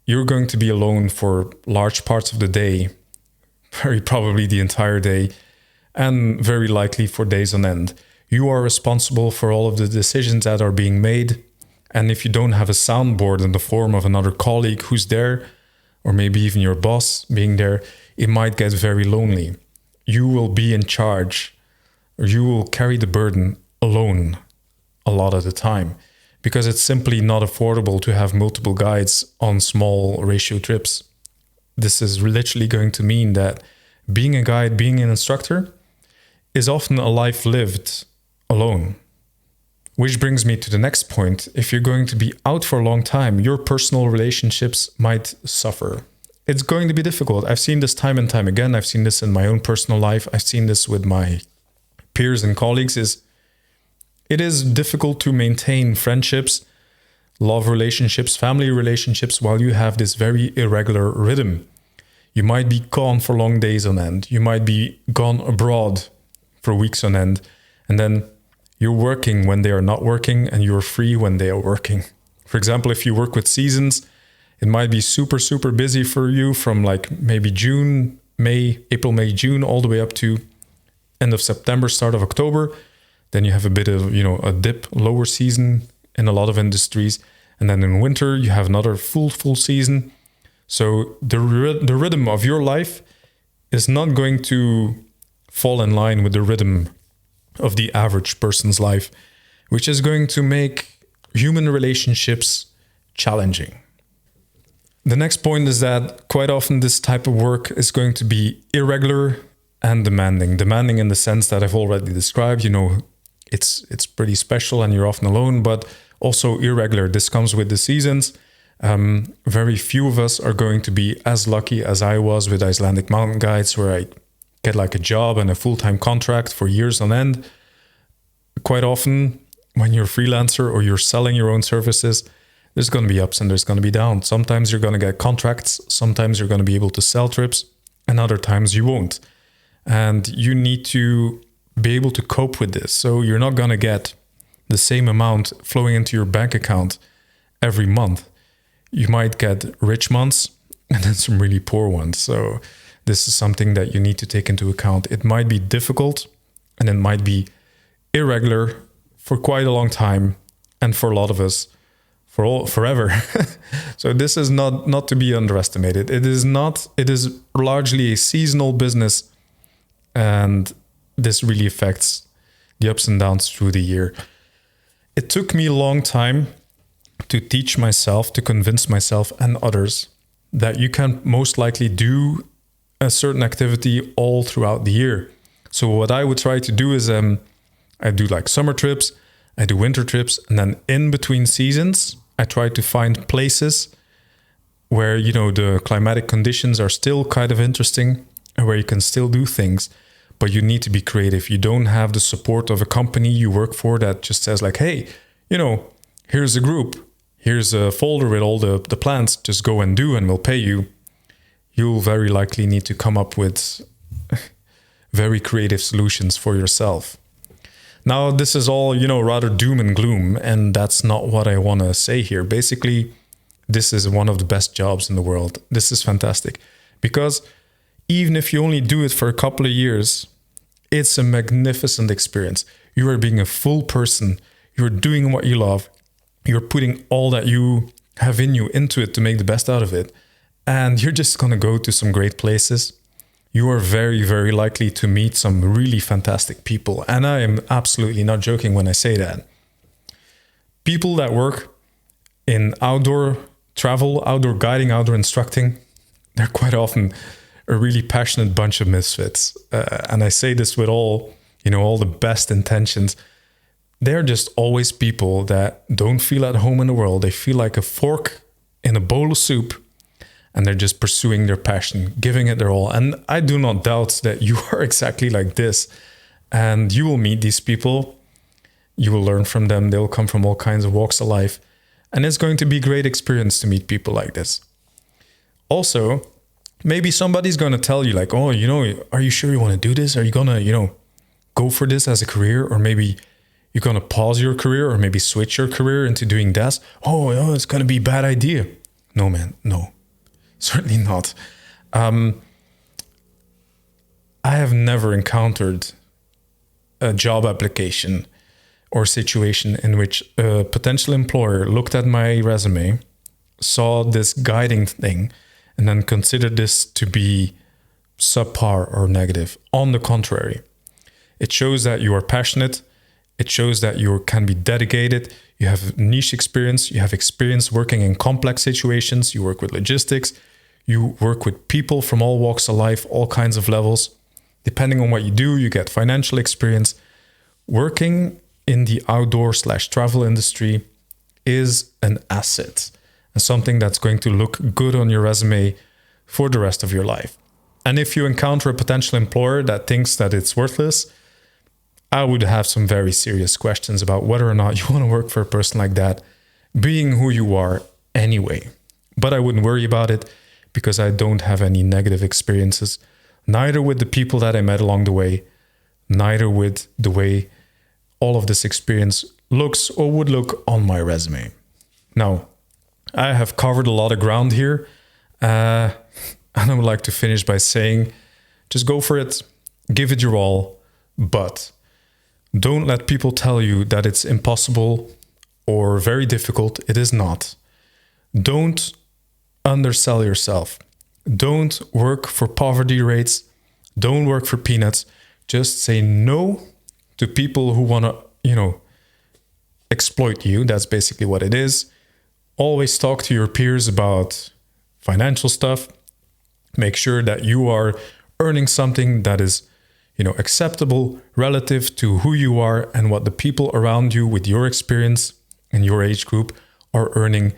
you're going to be alone for large parts of the day, very probably the entire day, and very likely for days on end. You are responsible for all of the decisions that are being made. And if you don't have a soundboard in the form of another colleague who's there, or maybe even your boss being there, it might get very lonely. You will be in charge, or you will carry the burden alone a lot of the time, because it's simply not affordable to have multiple guides on small ratio trips. This is literally going to mean that being a guide, being an instructor, is often a life lived alone. Which brings me to the next point. If you're going to be out for a long time, your personal relationships might suffer. It's going to be difficult. I've seen this time and time again. I've seen this in my own personal life. I've seen this with my peers and colleagues. It is difficult to maintain friendships, love relationships, family relationships while you have this very irregular rhythm. You might be gone for long days on end. You might be gone abroad for weeks on end. And then you're working when they are not working and you're free when they are working. For example, if you work with seasons, it might be super, super busy for you from like maybe June, May, April, May, June, all the way up to end of September, start of October. Then you have a bit of, a dip, lower season in a lot of industries. And then in winter, you have another full season. So the rhythm of your life is not going to fall in line with the rhythm of the average person's life, which is going to make human relationships challenging. The next point is that quite often this type of work is going to be irregular and demanding. Demanding in the sense that I've already described, it's pretty special and you're often alone, but also irregular. This comes with the seasons. Very few of us are going to be as lucky as I was with Icelandic mountain guides, where I get like a job and a full-time contract for years on end. Quite often, when you're a freelancer or you're selling your own services, there's going to be ups and there's going to be downs. Sometimes you're going to get contracts. Sometimes you're going to be able to sell trips, and other times you won't. And you need to be able to cope with this. So you're not going to get the same amount flowing into your bank account every month. You might get rich months and then some really poor ones. So this is something that you need to take into account. It might be difficult and it might be irregular for quite a long time, and for a lot of us forever. So this is not to be underestimated. It is largely a seasonal business, and this really affects the ups and downs through the year. It took me a long time to teach myself, to convince myself and others that you can most likely do a certain activity all throughout the year. So what I would try to do is I do like summer trips, I do winter trips, and then in between seasons, I try to find places where, you know, the climatic conditions are still kind of interesting and where you can still do things, but you need to be creative. You don't have the support of a company you work for that just says like, hey, you know, here's a group, here's a folder with all the plans, just go and do and we'll pay you. You'll very likely need to come up with very creative solutions for yourself. Now, this is all, you know, rather doom and gloom, and that's not what I want to say here. Basically, this is one of the best jobs in the world. This is fantastic because even if you only do it for a couple of years, it's a magnificent experience. You are being a full person. You're doing what you love. You're putting all that you have in you into it to make the best out of it. And you're just going to go to some great places. You are very, very likely to meet some really fantastic people. And I am absolutely not joking when I say that. People that work in outdoor travel, outdoor guiding, outdoor instructing, they're quite often a really passionate bunch of misfits. And I say this with all the best intentions. They're just always people that don't feel at home in the world. They feel like a fork in a bowl of soup, and they're just pursuing their passion, giving it their all. And I do not doubt that you are exactly like this. And you will meet these people. You will learn from them. They'll come from all kinds of walks of life. And it's going to be a great experience to meet people like this. Also, maybe somebody's going to tell you like, oh, you know, are you sure you want to do this? Are you going to, you know, go for this as a career? Or maybe you're going to pause your career or maybe switch your career into doing this. Oh, it's going to be a bad idea. No, man, no. Certainly not. I have never encountered a job application or situation in which a potential employer looked at my resume, saw this guiding thing, and then considered this to be subpar or negative. On the contrary, it shows that you are passionate. It shows that you can be dedicated. You have niche experience. You have experience working in complex situations. You work with logistics. You work with people from all walks of life, all kinds of levels. Depending on what you do, you get financial experience. Working in the outdoor/travel industry is an asset and something that's going to look good on your resume for the rest of your life. And if you encounter a potential employer that thinks that it's worthless, I would have some very serious questions about whether or not you want to work for a person like that, being who you are anyway. But I wouldn't worry about it, because I don't have any negative experiences, neither with the people that I met along the way, neither with the way all of this experience looks or would look on my resume. Now, I have covered a lot of ground here, and I would like to finish by saying, just go for it, give it your all, but don't let people tell you that it's impossible or very difficult. It is not. Don't undersell yourself. Don't work for poverty rates. Don't work for peanuts. Just say no to people who want to, you know, exploit you. That's basically what it is. Always talk to your peers about financial stuff. Make sure that you are earning something that is, you know, acceptable relative to who you are and what the people around you with your experience and your age group are earning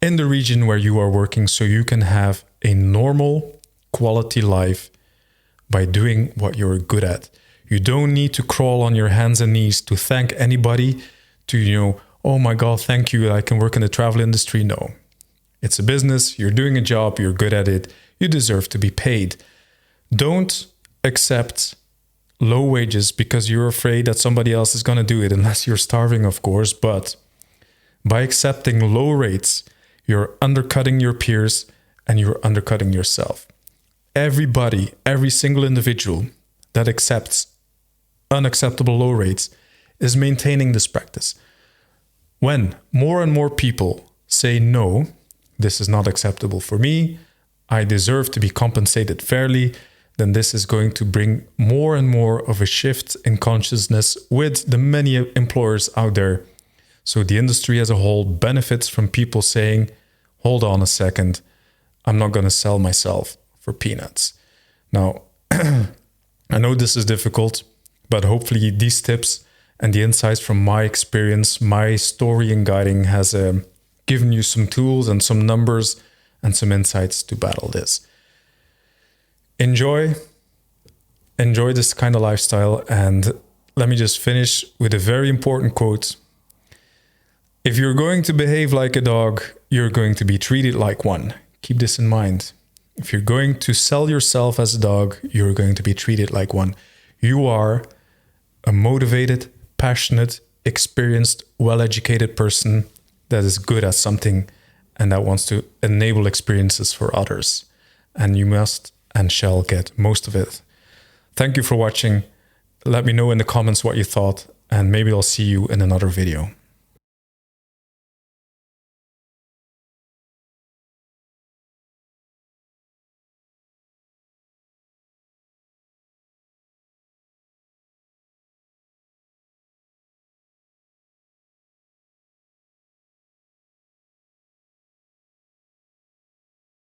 in the region where you are working, so you can have a normal quality life by doing what you're good at. You don't need to crawl on your hands and knees to thank anybody, to, you know, oh my God, thank you, I can work in the travel industry. No, it's a business. You're doing a job. You're good at it. You deserve to be paid. Don't accept low wages because you're afraid that somebody else is going to do it, unless you're starving, of course. But by accepting low rates, you're undercutting your peers and you're undercutting yourself. Everybody, every single individual that accepts unacceptable low rates is maintaining this practice. When more and more people say, no, this is not acceptable for me, I deserve to be compensated fairly, then this is going to bring more and more of a shift in consciousness with the many employers out there. So the industry as a whole benefits from people saying, hold on a second, I'm not going to sell myself for peanuts. Now, I know this is difficult, but hopefully these tips and the insights from my experience, my story in guiding has given you some tools and some numbers and some insights to battle this. Enjoy this kind of lifestyle. And let me just finish with a very important quote. If you're going to behave like a dog, you're going to be treated like one. Keep this in mind. If you're going to sell yourself as a dog, you're going to be treated like one. You are a motivated, passionate, experienced, well-educated person that is good at something and that wants to enable experiences for others. And you must and shall get most of it. Thank you for watching. Let me know in the comments what you thought, and maybe I'll see you in another video.